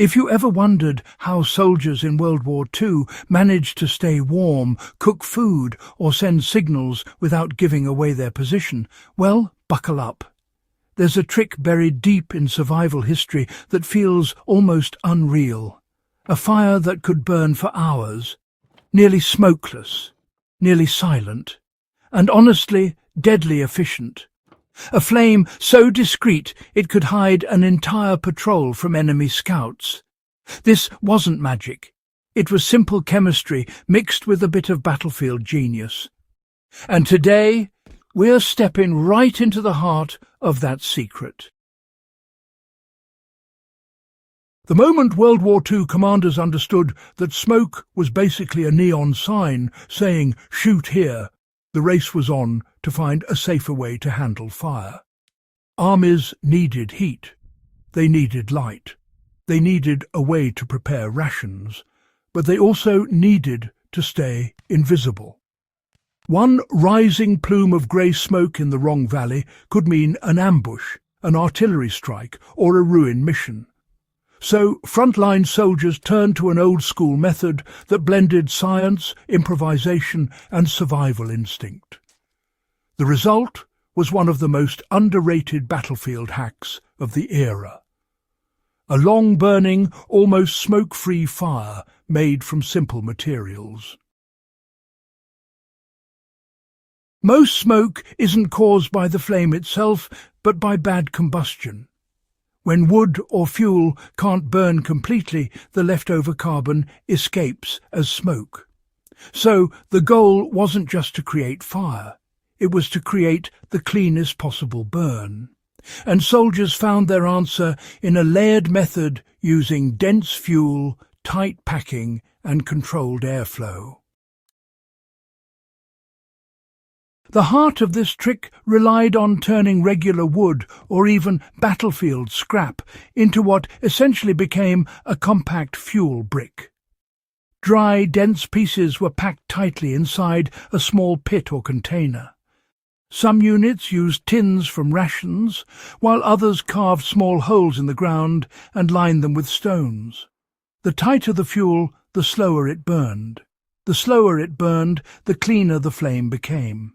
If you ever wondered how soldiers in World War II managed to stay warm, cook food, or send signals without giving away their position, well, buckle up. There's a trick buried deep in survival history that feels almost unreal. A fire that could burn for hours, nearly smokeless, nearly silent, and honestly, deadly efficient. A flame so discreet it could hide an entire patrol from enemy scouts. This wasn't magic. It was simple chemistry mixed with a bit of battlefield genius. And today, we're stepping right into the heart of that secret. The moment World War II commanders understood that smoke was basically a neon sign saying, "Shoot here," the race was on to find a safer way to handle fire. Armies needed heat. They needed light. They needed a way to prepare rations. But they also needed to stay invisible. One rising plume of grey smoke in the wrong valley could mean an ambush, an artillery strike, or a ruined mission. So frontline soldiers turned to an old-school method that blended science, improvisation, and survival instinct. The result was one of the most underrated battlefield hacks of the era. A long-burning, almost smoke-free fire made from simple materials. Most smoke isn't caused by the flame itself, but by bad combustion. When wood or fuel can't burn completely, the leftover carbon escapes as smoke. So the goal wasn't just to create fire, it was to create the cleanest possible burn. And soldiers found their answer in a layered method using dense fuel, tight packing, and controlled airflow. The heart of this trick relied on turning regular wood or even battlefield scrap into what essentially became a compact fuel brick. Dry, dense pieces were packed tightly inside a small pit or container. Some units used tins from rations, while others carved small holes in the ground and lined them with stones. The tighter the fuel, the slower it burned. The slower it burned, the cleaner the flame became.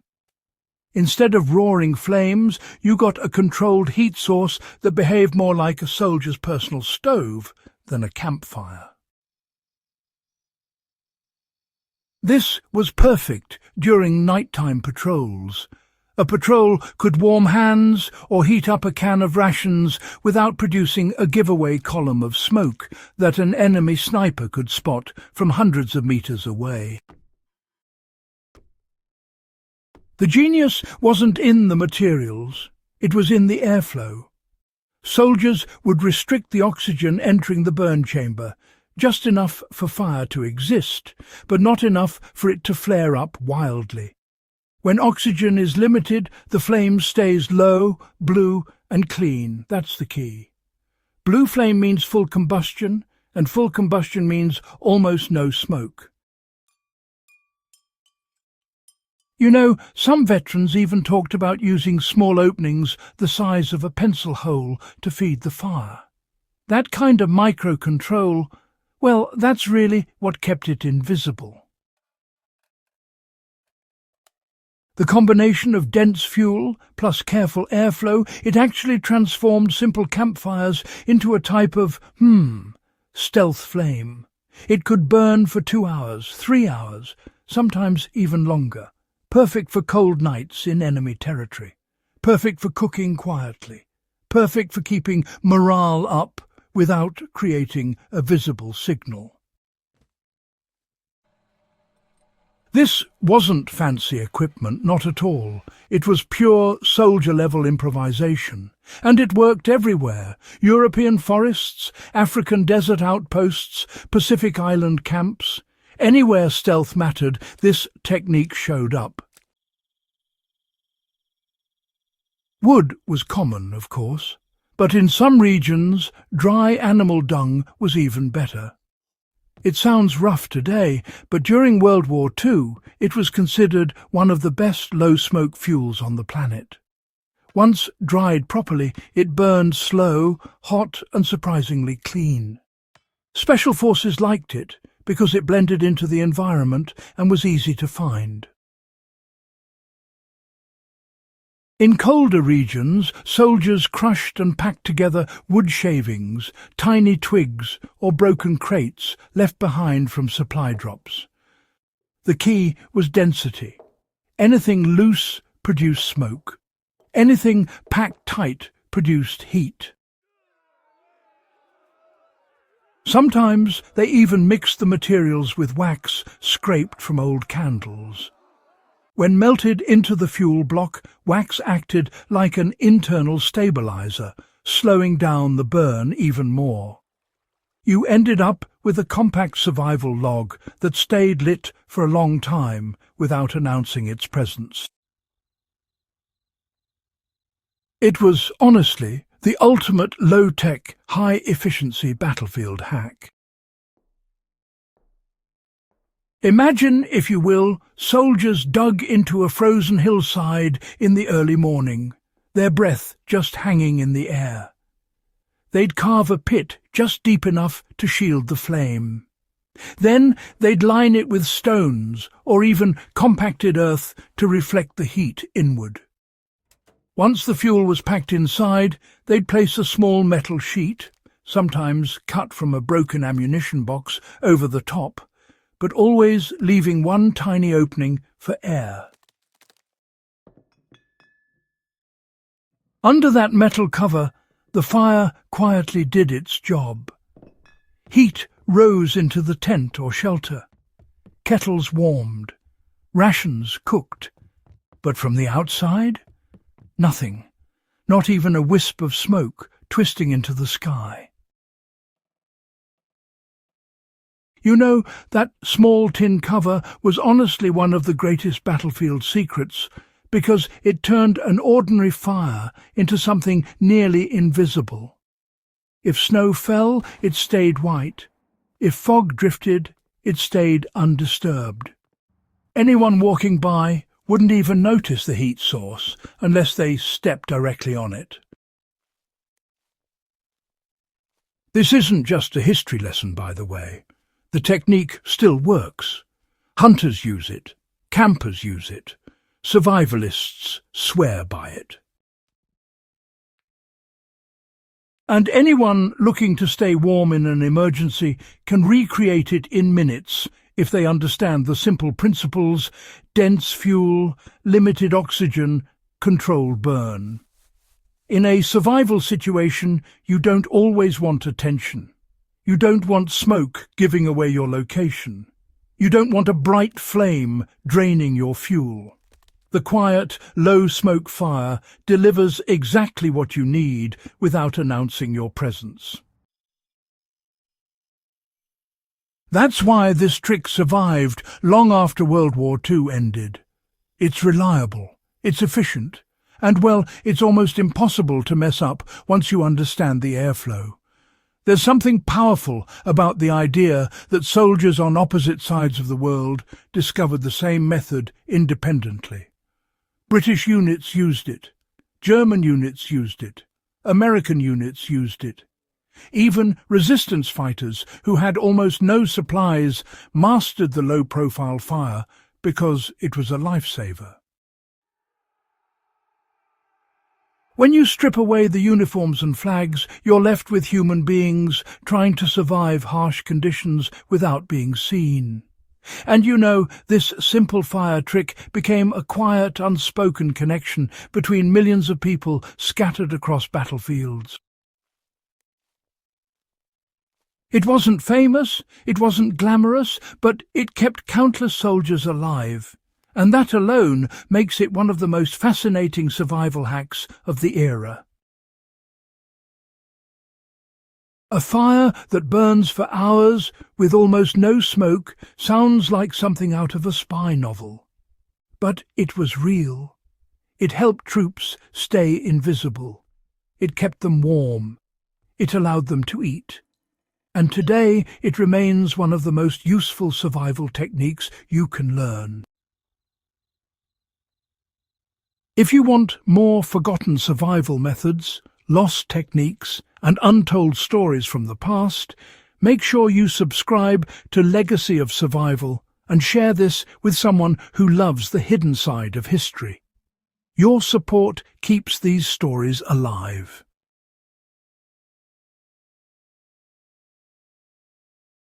Instead of roaring flames, you got a controlled heat source that behaved more like a soldier's personal stove than a campfire. This was perfect during nighttime patrols. A patrol could warm hands or heat up a can of rations without producing a giveaway column of smoke that an enemy sniper could spot from hundreds of meters away. The genius wasn't in the materials, it was in the airflow. Soldiers would restrict the oxygen entering the burn chamber, just enough for fire to exist, but not enough for it to flare up wildly. When oxygen is limited, the flame stays low, blue, and clean. That's the key. Blue flame means full combustion, and full combustion means almost no smoke. You know, some veterans even talked about using small openings the size of a pencil hole to feed the fire. That kind of micro-control, well, that's really what kept it invisible. The combination of dense fuel plus careful airflow, it actually transformed simple campfires into a type of, stealth flame. It could burn for 2 hours, 3 hours, sometimes even longer. Perfect for cold nights in enemy territory. Perfect for cooking quietly. Perfect for keeping morale up without creating a visible signal. This wasn't fancy equipment, not at all. It was pure soldier-level improvisation. And it worked everywhere. European forests, African desert outposts, Pacific island camps. Anywhere stealth mattered, this technique showed up. Wood was common, of course, but in some regions, dry animal dung was even better. It sounds rough today, but during World War II, it was considered one of the best low-smoke fuels on the planet. Once dried properly, it burned slow, hot, and surprisingly clean. Special forces liked it because it blended into the environment and was easy to find. In colder regions, soldiers crushed and packed together wood shavings, tiny twigs, or broken crates left behind from supply drops. The key was density. Anything loose produced smoke. Anything packed tight produced heat. Sometimes they even mixed the materials with wax scraped from old candles. When melted into the fuel block, wax acted like an internal stabilizer, slowing down the burn even more. You ended up with a compact survival log that stayed lit for a long time without announcing its presence. It was, honestly, the ultimate low-tech, high-efficiency battlefield hack. Imagine, if you will, soldiers dug into a frozen hillside in the early morning, their breath just hanging in the air. They'd carve a pit just deep enough to shield the flame. Then they'd line it with stones or even compacted earth to reflect the heat inward. Once the fuel was packed inside, they'd place a small metal sheet, sometimes cut from a broken ammunition box, over the top, but always leaving one tiny opening for air. Under that metal cover, the fire quietly did its job. Heat rose into the tent or shelter. Kettles warmed. Rations cooked. But from the outside, nothing. Not even a wisp of smoke twisting into the sky. You know, that small tin cover was honestly one of the greatest battlefield secrets, because it turned an ordinary fire into something nearly invisible. If snow fell, it stayed white. If fog drifted, it stayed undisturbed. Anyone walking by wouldn't even notice the heat source unless they stepped directly on it. This isn't just a history lesson, by the way. The technique still works. Hunters use it. Campers use it. Survivalists swear by it. And anyone looking to stay warm in an emergency can recreate it in minutes if they understand the simple principles: dense fuel, limited oxygen, controlled burn. In a survival situation, you don't always want attention. You don't want smoke giving away your location. You don't want a bright flame draining your fuel. The quiet, low-smoke fire delivers exactly what you need without announcing your presence. That's why this trick survived long after World War II ended. It's reliable, it's efficient, and, well, it's almost impossible to mess up once you understand the airflow. There's something powerful about the idea that soldiers on opposite sides of the world discovered the same method independently. British units used it. German units used it. American units used it. Even resistance fighters, who had almost no supplies, mastered the low-profile fire because it was a lifesaver. When you strip away the uniforms and flags, you're left with human beings trying to survive harsh conditions without being seen. And you know, this simple fire trick became a quiet, unspoken connection between millions of people scattered across battlefields. It wasn't famous, it wasn't glamorous, but it kept countless soldiers alive. And that alone makes it one of the most fascinating survival hacks of the era. A fire that burns for hours with almost no smoke sounds like something out of a spy novel. But it was real. It helped troops stay invisible. It kept them warm. It allowed them to eat. And today it remains one of the most useful survival techniques you can learn. If you want more forgotten survival methods, lost techniques, and untold stories from the past, Make sure you subscribe to Legacy of Survival and share this with someone who loves the hidden side of history. Your support keeps these stories alive.